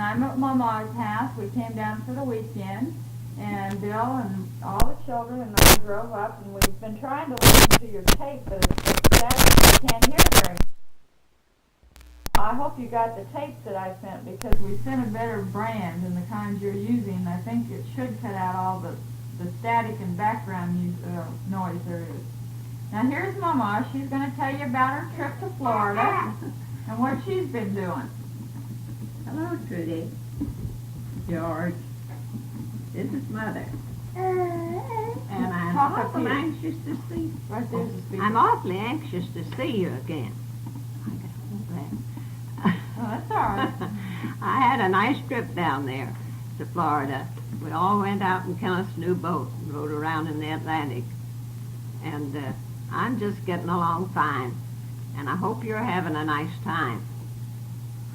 I'm at Mama's house. We came down for the weekend, and Bill and all the children and I drove up, and we've been trying to listen to your tape, but it's static. We can't hear very much. I hope you got the tapes that I sent, because we sent a better brand than the kinds you're using. I think it should cut out all the static and background noise there is. Now here's Mama. She's going to tell you about her trip to Florida and what she's been doing. Hello, Trudy. George. This is Mother. And I'm awfully anxious to see. Right there's the speaker. I'm awfully anxious to see you again. Oh, that's all right. I had a nice trip down there to Florida. We all went out in Kenneth's new boat and rode around in the Atlantic. And I'm just getting along fine. And I hope you're having a nice time.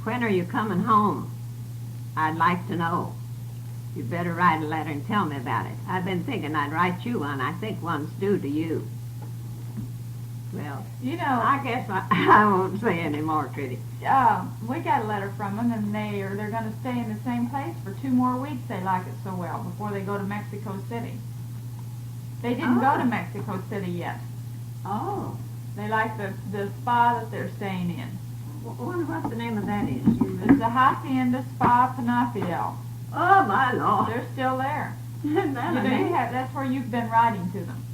When are you coming home? I'd like to know. You'd better write a letter and tell me about it. I've been thinking I'd write you one. I think one's due to you. Well, you know, I guess I won't say any more, Trudy. We got a letter from them, and they're going to stay in the same place for 2 more weeks. They like it so well before they go to Mexico City. They didn't go to Mexico City yet. Oh. They like the spa that they're staying in. I wonder what the name of that is. It's the Hacienda Spa Penafiel. Oh, my Lord. They're still there. That's where you've been writing to them.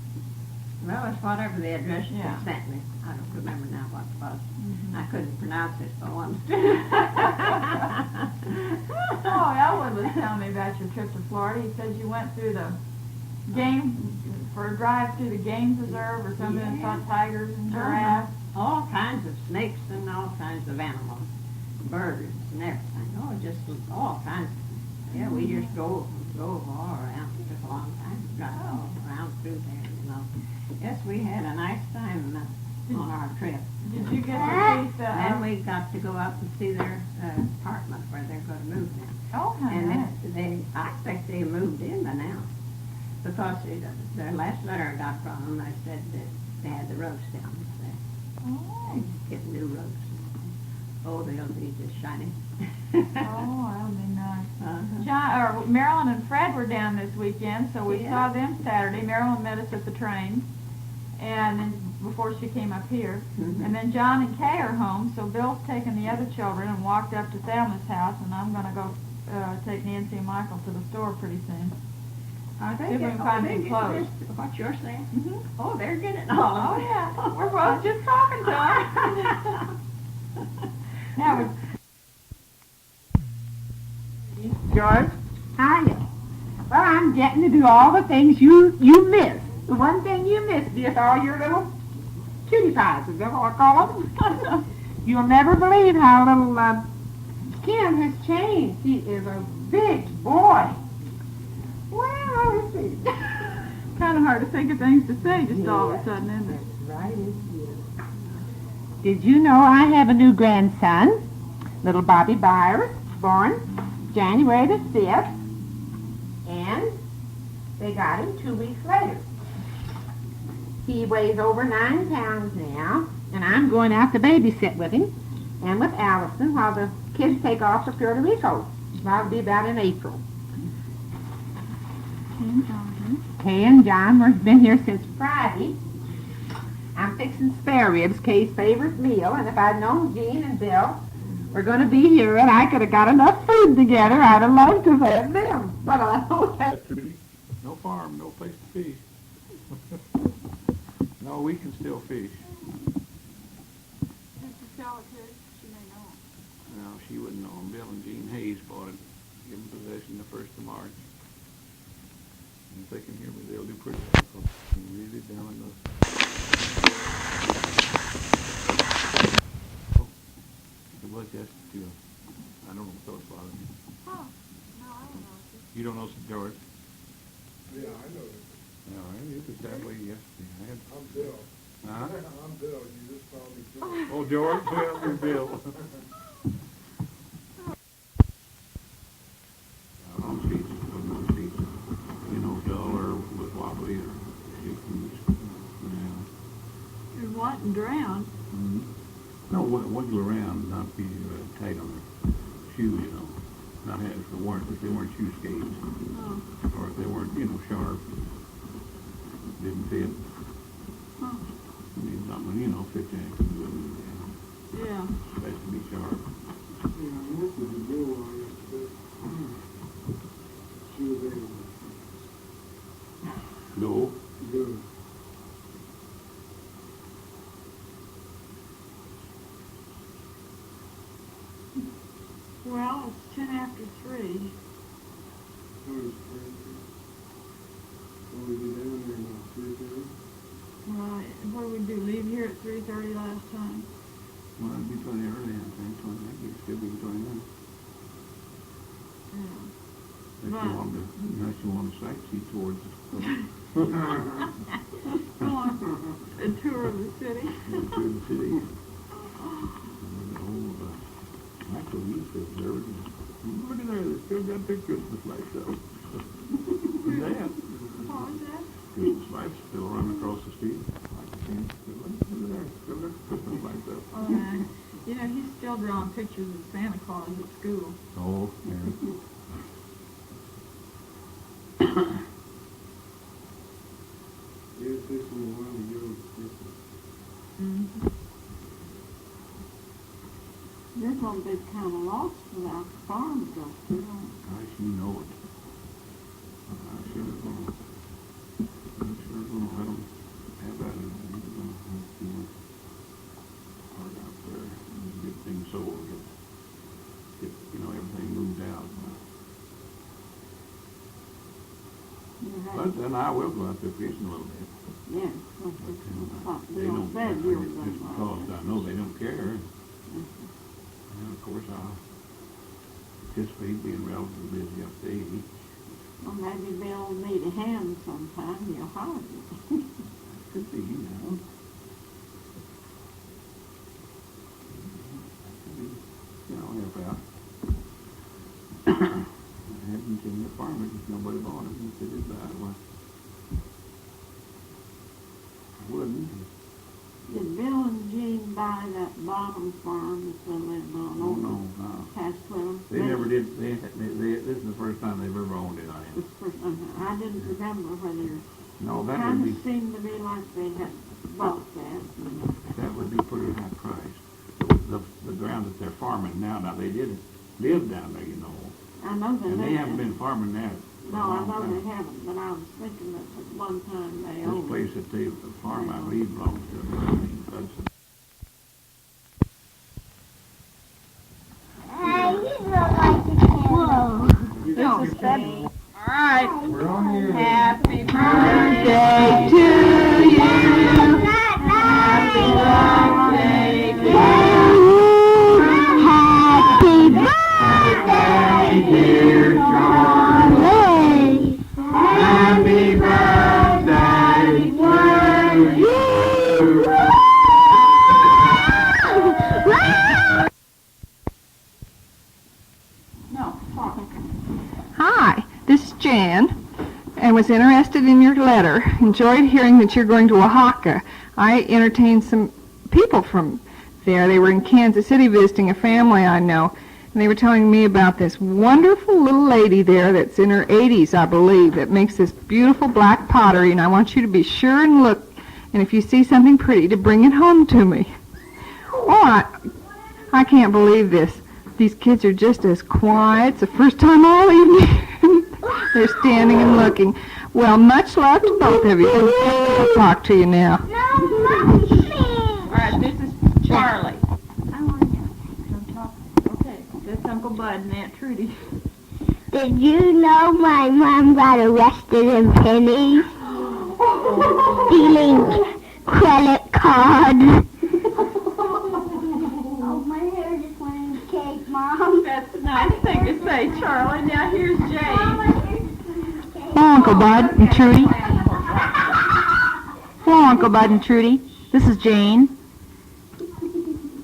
Well, it's whatever the address they sent me. I don't remember now what it was. Mm-hmm. I couldn't pronounce it for once. Oh, Elwood was telling me about your trip to Florida. He says you went through the for a drive through the game preserve or something, and saw tigers and giraffes. All kinds of snakes and all kinds of animals, birds and everything. Oh, just all kinds. Yeah, we just drove all around. It took a long time to drive all around through there, you know. Yes, we had a nice time on our trip. Did you get to see Then we got to go up and see their apartment where they're going to move in. Oh, how nice. I expect they moved in by now. Because their last letter I got from them, they said that they had the rugs down there. Oh. They get new rugs. Oh, they'll be just shiny. Oh, that'll be nice. Marilyn and Fred were down this weekend, so we saw them Saturday. Marilyn met us at the train, and then before she came up here. Mm-hmm. And then John and Kay are home, so Bill's taken the other children and walked up to Thelma's house, and I'm going to go take Nancy and Michael to the store pretty soon. See if we can find some clothes. What you're saying? Mm-hmm. Oh, they're getting all of it. Oh, yeah. We're both just talking to them. Now George? Hiya. Well, I'm getting to do all the things you missed. The one thing you missed is all your little cutie pies, is that what I call them? You'll never believe how little Kim has changed. He is a big boy. Well, let's see. kind of hard to think of things to say just all of a sudden, isn't it? That's right, it is. Did you know I have a new grandson, little Bobby Byers, born January the 5th, and they got him 2 weeks later. He weighs over 9 pounds now, and I'm going out to babysit with him and with Allison while the kids take off for Puerto Rico. That'll be about in April. Kay and John have been here since Friday. I'm fixing spare ribs, Kay's favorite meal, and if I'd known Jean and Bill were going to be here and I could have got enough food together, I'd have loved to have them. But I don't have to. No farm, no place to fish. No, we can still fish. No, she wouldn't know. Bill and Jean Hayes bought it, given possession the 1st of March. And if they can hear me, they'll do pretty well. Really down in the... Oh, it was just I don't know what those bothered me. Oh, no, I don't know. You don't know George? Yeah, I know it. No, it was that way yesterday. I'm Bill. Huh? I'm Bill. You just called me Bill. Oh, George? Well, you're Bill. And drowned. Mm-hmm. No, wiggle around, not be tight on her shoes, you know. not have, if they weren't shoe skates, or if they weren't, sharp, didn't fit. Huh. I mean, something, fits in. Yeah. It has to be sharp. Yeah, most of the girl I used to she was able Go. to go. Well, it's 10 after 3. That was crazy. Well, we get down there about 3:30. Right. What did we do? Leave here at 3:30 last time? Well, it'd be pretty early, I think, 20, I guess, could be 20 minutes. Yeah. Unless you want to sightsee towards it. Go on. A tour of the city. Through the city. Michael used to observe it. Look at there, they still got their Christmas lights up. Who's that? What was that? Christmas lights still running across the street. Look at there, still got Christmas lights up. He's still drawing pictures of Santa Claus at school. Oh, yeah. Yeah, it takes them a while to go to Christmas. Mm-hmm. You're going to be kind of lost without the farm stuff, too. Gosh, you know it. I should have gone. I'm sure going to let them have that. I'm going to have to hard out there and get things sold. Get everything moved out. But then I will go out there fishing a little bit. Yeah. But, they don't, just because I know they don't care. And of course, I'll anticipate being relatively busy up to 80. Well, maybe they'll need a hand sometime. You'll hire you. Could be, Could be, help out. I hadn't seen the farmer because nobody bought it. If they did buy it, well, I wouldn't. Did Bill and Jean buy that bottom farm that they lived on? Oh, no. Past 12? They never did. This is the first time they've ever owned it, I This think. first, I didn't remember whether No, that kind would of be, seemed to me like they had bought that. that would be pretty high price. The ground that they're farming now, they did live down there, I know they And they lived haven't there. been farming that. No, I know they haven't, but I was thinking that at one time they This owned it. place that they, the farm, I believe, belongs to Hudson. This is Fred. All right. We're on here. Happy birthday to you. Happy birthday to you. Happy birthday, dear Charlie. Happy birthday to you. Hi, this is Jan, and was interested in your letter. Enjoyed hearing that you're going to Oaxaca. I entertained some people from there. They were in Kansas City visiting a family I know, and they were telling me about this wonderful little lady there that's in her 80s, I believe, that makes this beautiful black pottery, and I want you to be sure and look, and if you see something pretty, to bring it home to me. Oh, I can't believe this. These kids are just as quiet. It's the first time all evening. They're standing and looking. Well, much love to both of you. I'll talk to you now. All right, this is Charlie. Okay, that's Uncle Bud and Aunt Trudy. Did you know my mom got arrested in pennies? Stealing credit cards. Oh, my hair just went in the cake, Mom. That's a nice thing to say, Charlie. Now here's Jane. Hello, Uncle Bud and Trudy. Hello, Uncle Bud and Trudy. This is Jane.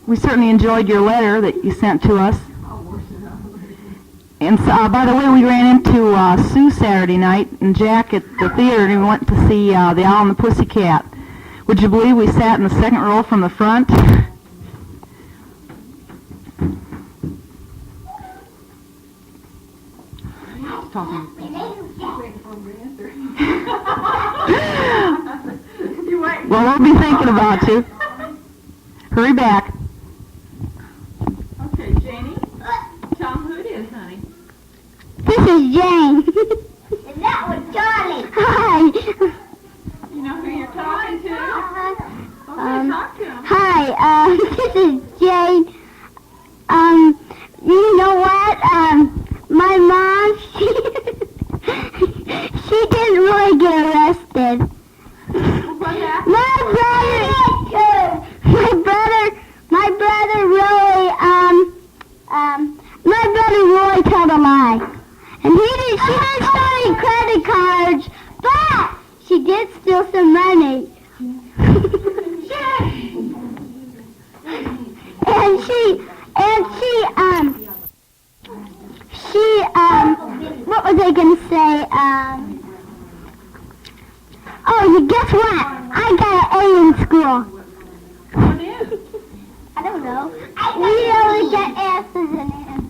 We certainly enjoyed your letter that you sent to us. And by the way, we ran into Sue Saturday night and Jack at the theater, and we went to see The Owl and the Pussycat. Would you believe we sat in the second row from the front? We'll be thinking about you. Hurry back. Okay, Janie, tell them who it is, honey. This is Jane. And that was Charlie. Hi. You know who you're talking to? Okay, talk to them. Hi, this is Jane. You know what? My mom, she didn't really get arrested. What happened? My brother really told a lie. And she didn't steal any credit cards, but she did steal some money. What was I gonna say? Oh, guess what? I got an A in school. What is? I don't know. We always get S's in it.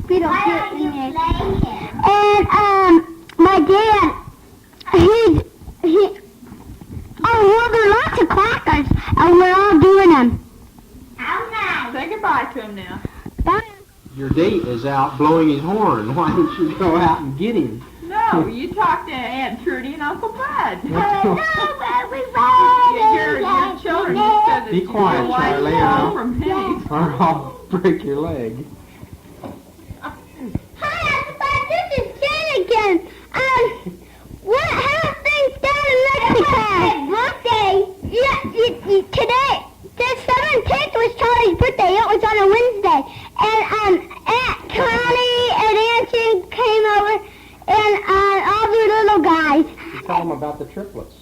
We don't get in it. And, my dad, well, there are lots of crackers, and we're all doing them. Say goodbye to him now. Bye. Your date is out blowing his horn. Why don't you go out and get him? No, you talk to Aunt Trudy and Uncle Bud. Hello, Your children just said that Be quiet, your wife Charlie, stole from Penny's. or I'll break your leg. Hi, Uncle this is Jen again. How are things down in Mexico? Birthday. Yeah, today, the 17th was Charlie's birthday. It was on a Wednesday. And, Aunt Connie and Nancy came over, and, all the little guys. You tell them about the triplets.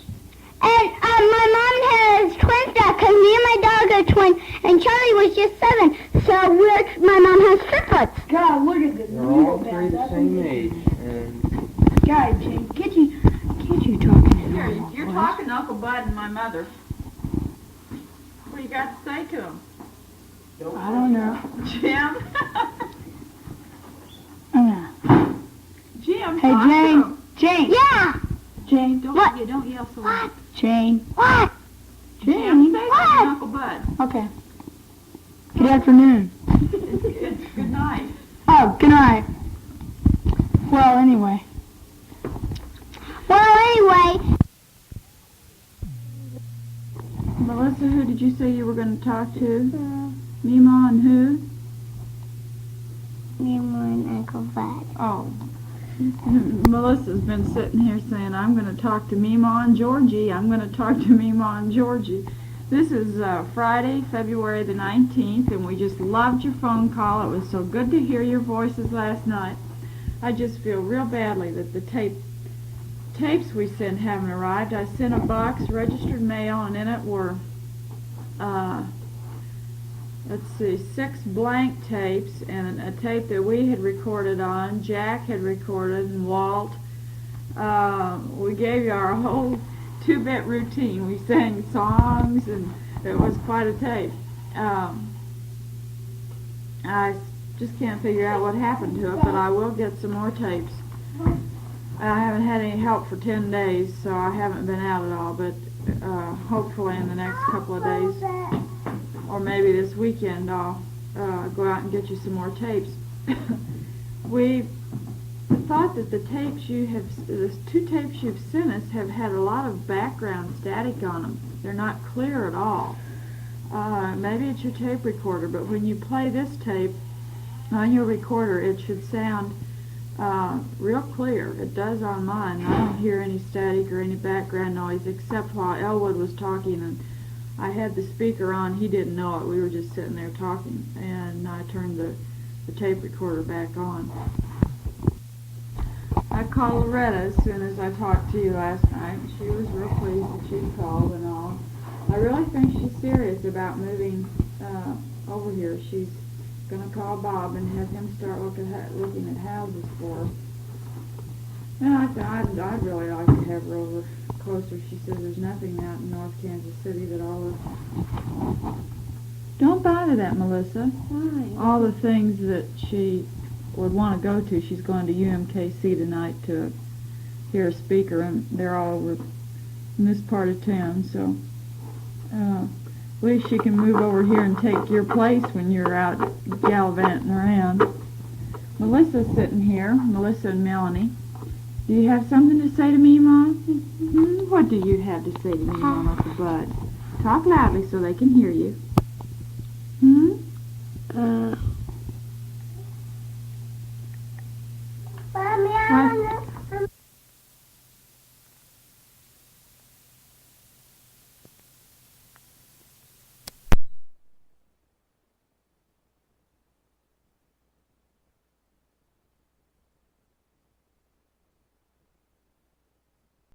And, my mom has twins now, because me and my dog are twins, and Charlie was just 7, so my mom has triplets. God, look at this. They're all three the same age. And God, Jane, can't you talk in a normal You're voice? talking to Uncle Bud and my mother. What do you got to say to him? I don't know. Jim? Jim, Hey, talk to Jane. him. Jane. Yeah. Jane. Don't yell so loud. Jane. What? Jim, Jane. say something to Uncle Bud. Okay. Good afternoon. It's good night. Oh, good night. Well, anyway. Melissa, who did you say you were going to talk to? Mima and who? Me and Uncle Bud. Oh. Melissa's been sitting here saying, I'm going to talk to Mima and Georgie. I'm going to talk to Mima and Georgie. This is Friday, February the 19th, and we just loved your phone call. It was so good to hear your voices last night. I just feel real badly that the tapes we sent haven't arrived. I sent a box, registered mail, and in it were, let's see, 6 blank tapes and a tape that we had recorded on, Jack had recorded, and Walt. We gave you our whole 2-bit routine. We sang songs, and it was quite a tape. I just can't figure out what happened to it, but I will get some more tapes. I haven't had any help for 10 days, so I haven't been out at all, but hopefully in the next couple of days, or maybe this weekend, I'll go out and get you some more tapes. We thought that the 2 tapes you've sent us have had a lot of background static on them. They're not clear at all. Maybe it's your tape recorder, but when you play this tape on your recorder, it should sound real clear. It does on mine. I don't hear any static or any background noise except while Elwood was talking, and I had the speaker on. He didn't know it. We were just sitting there talking, and I turned the tape recorder back on. I called Loretta as soon as I talked to you last night. She was real pleased that she'd called and all. I really think she's serious about moving over here. She's going to call Bob and have him start looking at houses for her. And I'd really like to have her over closer. She says there's nothing out in North Kansas City that all of... Don't bother that, Melissa. Why? All the things that she would want to go to. She's going to UMKC tonight to hear a speaker, and they're all over in this part of town, so at least she can move over here and take your place when you're out gallivanting around. Melissa's sitting here, Melissa and Melanie. Do you have something to say to me, Mom? Mm-hmm. What do you have to say to me, Mom, Uncle Bud? Talk loudly so they can hear you. Hmm?